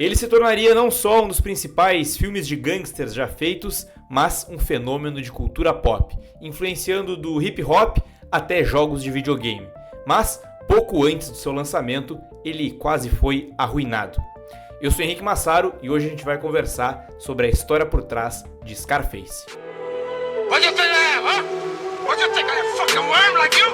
Ele se tornaria não só um dos principais filmes de gangsters já feitos, mas um fenômeno de cultura pop, influenciando do hip hop até jogos de videogame. Mas, pouco antes do seu lançamento, ele quase foi arruinado. Eu sou Henrique Massaro e hoje a gente vai conversar sobre a história por trás de Scarface. What you think I am, huh? What you think I am, fucking worm like you?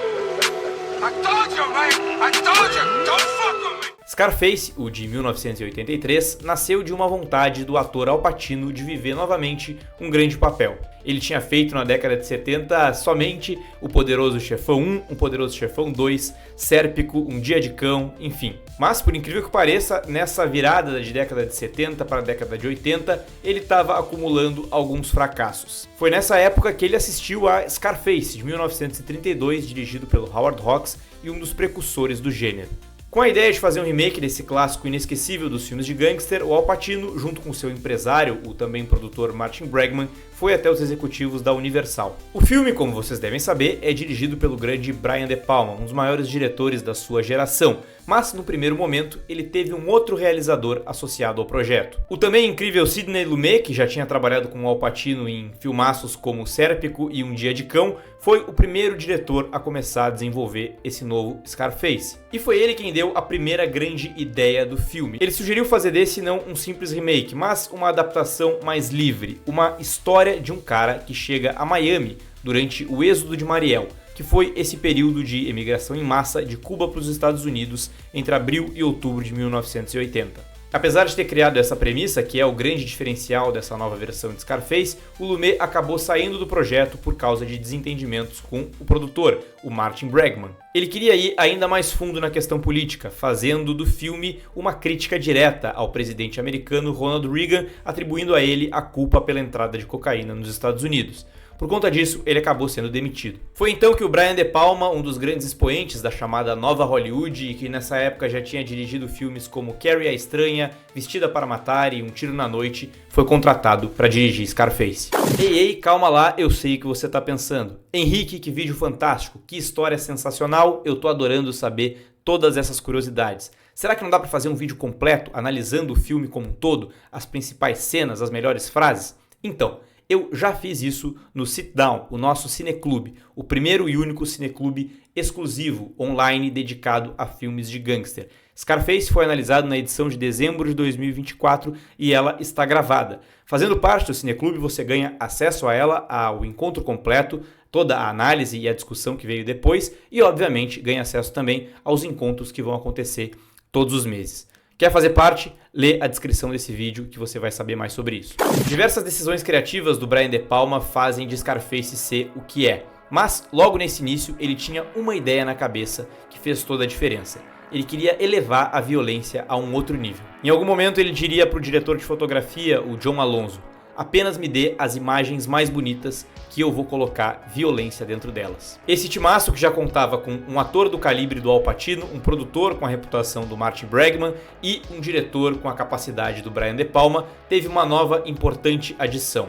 I told you, man. I told you, don't fuck with me. Scarface, o de 1983, nasceu de uma vontade do ator Al Pacino de viver novamente um grande papel. Ele tinha feito na década de 70 somente O Poderoso Chefão 1, O Poderoso Chefão 2, Sérpico, Um Dia de Cão, enfim. Mas, por incrível que pareça, nessa virada de década de 70 para a década de 80, ele estava acumulando alguns fracassos. Foi nessa época que ele assistiu a Scarface, de 1932, dirigido pelo Howard Hawks e um dos precursores do gênero. Com a ideia de fazer um remake desse clássico inesquecível dos filmes de gangster, o Al Pacino, junto com seu empresário, o também produtor Martin Bregman, foi até os executivos da Universal. O filme, como vocês devem saber, é dirigido pelo grande Brian De Palma, um dos maiores diretores da sua geração, mas no primeiro momento ele teve um outro realizador associado ao projeto. O também incrível Sidney Lumet, que já tinha trabalhado com o Al Pacino em filmaços como Sérpico e Um Dia de Cão, foi o primeiro diretor a começar a desenvolver esse novo Scarface. E foi ele quem deu a primeira grande ideia do filme. Ele sugeriu fazer desse não um simples remake, mas uma adaptação mais livre, uma história de um cara que chega a Miami durante o êxodo de Mariel, que foi esse período de emigração em massa de Cuba para os Estados Unidos entre abril e outubro de 1980. Apesar de ter criado essa premissa, que é o grande diferencial dessa nova versão de Scarface, o Lumet acabou saindo do projeto por causa de desentendimentos com o produtor, o Martin Bregman. Ele queria ir ainda mais fundo na questão política, fazendo do filme uma crítica direta ao presidente americano Ronald Reagan, atribuindo a ele a culpa pela entrada de cocaína nos Estados Unidos. Por conta disso, ele acabou sendo demitido. Foi então que o Brian De Palma, um dos grandes expoentes da chamada Nova Hollywood e que nessa época já tinha dirigido filmes como Carrie a Estranha, Vestida para Matar e Um Tiro na Noite, foi contratado para dirigir Scarface. Ei, calma lá, eu sei o que você tá pensando. Henrique, que vídeo fantástico, que história sensacional, eu tô adorando saber todas essas curiosidades. Será que não dá para fazer um vídeo completo analisando o filme como um todo, as principais cenas, as melhores frases? Então, eu já fiz isso no Sit Down, o nosso cineclube, o primeiro e único cineclube exclusivo online dedicado a filmes de gangster. Scarface foi analisado na edição de dezembro de 2024 e ela está gravada. Fazendo parte do cineclube, você ganha acesso a ela, ao encontro completo, toda a análise e a discussão que veio depois e, obviamente, ganha acesso também aos encontros que vão acontecer todos os meses. Quer fazer parte? Lê a descrição desse vídeo que você vai saber mais sobre isso. Diversas decisões criativas do Brian De Palma fazem de Scarface ser o que é. Mas, logo nesse início, ele tinha uma ideia na cabeça que fez toda a diferença. Ele queria elevar a violência a um outro nível. Em algum momento ele diria para o diretor de fotografia, o John Alonzo: apenas me dê as imagens mais bonitas que eu vou colocar violência dentro delas. Esse timaço, que já contava com um ator do calibre do Al Pacino, um produtor com a reputação do Martin Bregman e um diretor com a capacidade do Brian De Palma, teve uma nova importante adição.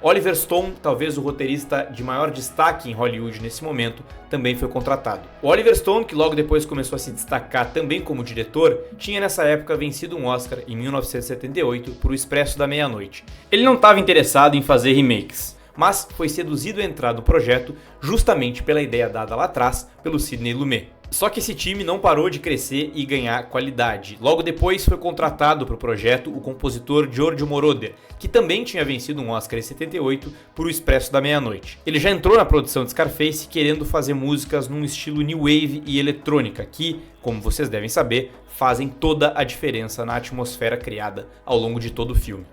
Oliver Stone, talvez o roteirista de maior destaque em Hollywood nesse momento, também foi contratado. O Oliver Stone, que logo depois começou a se destacar também como diretor, tinha nessa época vencido um Oscar em 1978 por O Expresso da Meia-Noite. Ele não estava interessado em fazer remakes, mas foi seduzido a entrar no projeto justamente pela ideia dada lá atrás pelo Sidney Lumet. Só que esse time não parou de crescer e ganhar qualidade. Logo depois foi contratado para o projeto o compositor Giorgio Moroder, que também tinha vencido um Oscar em 78 por O Expresso da Meia-Noite. Ele já entrou na produção de Scarface querendo fazer músicas num estilo new wave e eletrônica que, como vocês devem saber, fazem toda a diferença na atmosfera criada ao longo de todo o filme.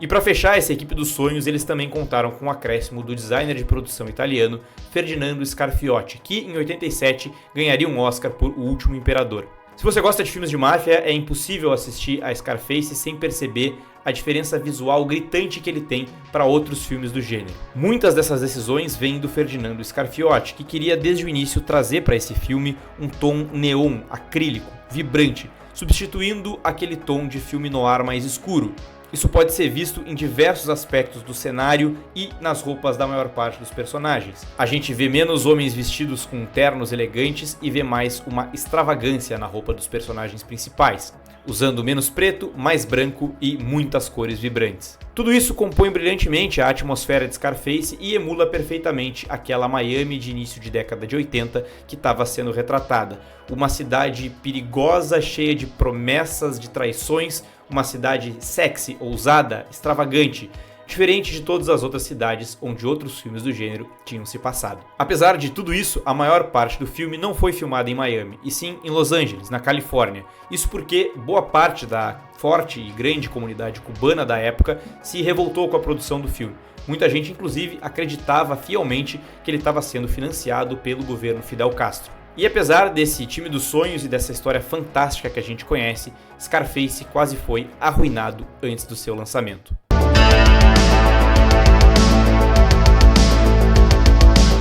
E para fechar essa equipe dos sonhos, eles também contaram com o acréscimo do designer de produção italiano Ferdinando Scarfiotti, que em 87 ganharia um Oscar por O Último Imperador. Se você gosta de filmes de máfia, é impossível assistir a Scarface sem perceber a diferença visual gritante que ele tem para outros filmes do gênero. Muitas dessas decisões vêm do Ferdinando Scarfiotti, que queria desde o início trazer para esse filme um tom neon, acrílico, vibrante, substituindo aquele tom de filme noir mais escuro. Isso pode ser visto em diversos aspectos do cenário e nas roupas da maior parte dos personagens. A gente vê menos homens vestidos com ternos elegantes e vê mais uma extravagância na roupa dos personagens principais, usando menos preto, mais branco e muitas cores vibrantes. Tudo isso compõe brilhantemente a atmosfera de Scarface e emula perfeitamente aquela Miami de início de década de 80 que estava sendo retratada. Uma cidade perigosa, cheia de promessas, de traições, uma cidade sexy, ousada, extravagante, diferente de todas as outras cidades onde outros filmes do gênero tinham se passado. Apesar de tudo isso, a maior parte do filme não foi filmada em Miami, e sim em Los Angeles, na Califórnia. Isso porque boa parte da forte e grande comunidade cubana da época se revoltou com a produção do filme. Muita gente, inclusive, acreditava fielmente que ele estava sendo financiado pelo governo Fidel Castro. E apesar desse time dos sonhos e dessa história fantástica que a gente conhece, Scarface quase foi arruinado antes do seu lançamento.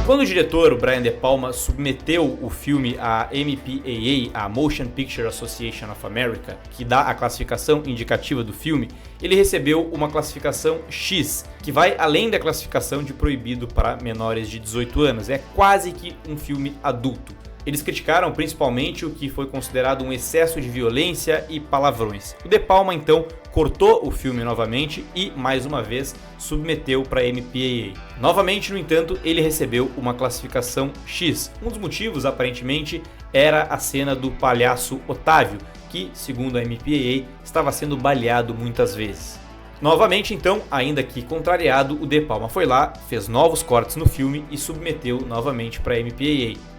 Quando o diretor, o Brian De Palma, submeteu o filme à MPAA, a Motion Picture Association of America, que dá a classificação indicativa do filme, ele recebeu uma classificação X, que vai além da classificação de proibido para menores de 18 anos. É quase que um filme adulto. Eles criticaram principalmente o que foi considerado um excesso de violência e palavrões. O De Palma então cortou o filme novamente e, mais uma vez, submeteu para a MPAA. Novamente, no entanto, ele recebeu uma classificação X. Um dos motivos, aparentemente, era a cena do palhaço Otávio, que, segundo a MPAA, estava sendo baleado muitas vezes. Novamente, então, ainda que contrariado, o De Palma foi lá, fez novos cortes no filme e submeteu novamente para a MPAA.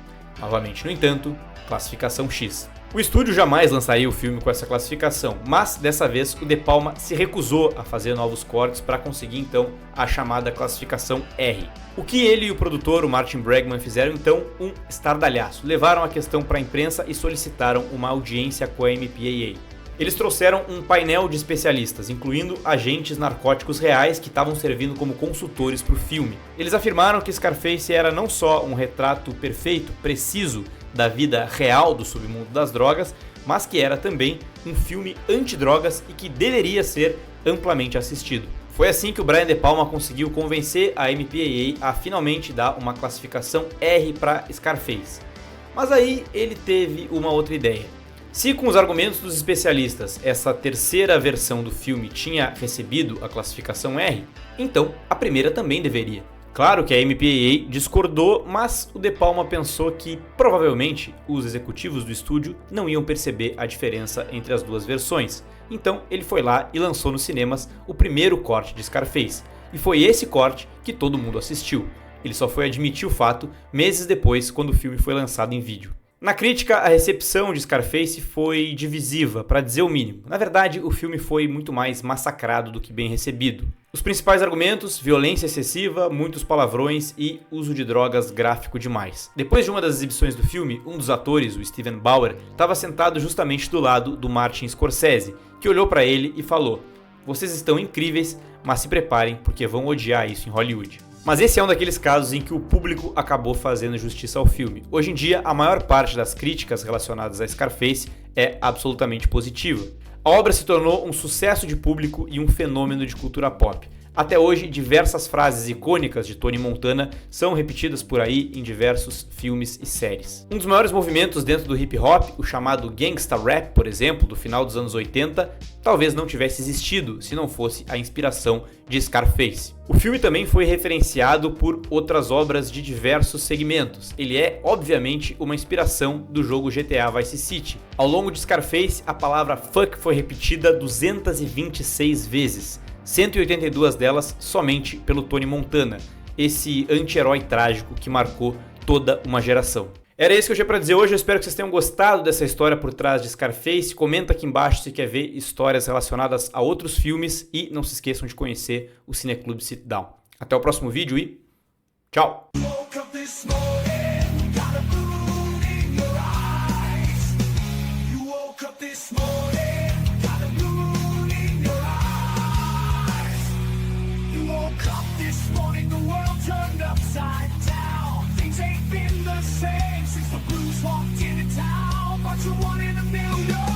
Novamente, no entanto, classificação X. O estúdio jamais lançaria o filme com essa classificação, mas dessa vez o De Palma se recusou a fazer novos cortes para conseguir então a chamada classificação R. O que ele e o produtor, o Martin Bregman, fizeram então? Um estardalhaço. Levaram a questão para a imprensa e solicitaram uma audiência com a MPAA. Eles trouxeram um painel de especialistas, incluindo agentes narcóticos reais que estavam servindo como consultores para o filme. Eles afirmaram que Scarface era não só um retrato perfeito, preciso da vida real do submundo das drogas, mas que era também um filme antidrogas e que deveria ser amplamente assistido. Foi assim que o Brian De Palma conseguiu convencer a MPAA a finalmente dar uma classificação R para Scarface. Mas aí ele teve uma outra ideia. Se com os argumentos dos especialistas essa terceira versão do filme tinha recebido a classificação R, então a primeira também deveria. Claro que a MPAA discordou, mas o De Palma pensou que provavelmente os executivos do estúdio não iam perceber a diferença entre as duas versões. Então ele foi lá e lançou nos cinemas o primeiro corte de Scarface, e foi esse corte que todo mundo assistiu. Ele só foi admitir o fato meses depois, quando o filme foi lançado em vídeo. Na crítica, a recepção de Scarface foi divisiva, para dizer o mínimo. Na verdade, o filme foi muito mais massacrado do que bem recebido. Os principais argumentos: violência excessiva, muitos palavrões e uso de drogas gráfico demais. Depois de uma das exibições do filme, um dos atores, o Steven Bauer, estava sentado justamente do lado do Martin Scorsese, que olhou para ele e falou: "Vocês estão incríveis, mas se preparem porque vão odiar isso em Hollywood." Mas esse é um daqueles casos em que o público acabou fazendo justiça ao filme. Hoje em dia, a maior parte das críticas relacionadas a Scarface é absolutamente positiva. A obra se tornou um sucesso de público e um fenômeno de cultura pop. Até hoje, diversas frases icônicas de Tony Montana são repetidas por aí em diversos filmes e séries. Um dos maiores movimentos dentro do hip hop, o chamado gangsta rap, por exemplo, do final dos anos 80, talvez não tivesse existido se não fosse a inspiração de Scarface. O filme também foi referenciado por outras obras de diversos segmentos. Ele é, obviamente, uma inspiração do jogo GTA Vice City. Ao longo de Scarface, a palavra fuck foi repetida 226 vezes. 182 delas somente pelo Tony Montana, esse anti-herói trágico que marcou toda uma geração. Era isso que eu tinha para dizer hoje, eu espero que vocês tenham gostado dessa história por trás de Scarface. Comenta aqui embaixo se quer ver histórias relacionadas a outros filmes e não se esqueçam de conhecer o Cineclube Sit Down. Até o próximo vídeo e tchau! Things ain't been the same since the blues walked into town, but you're one in a million.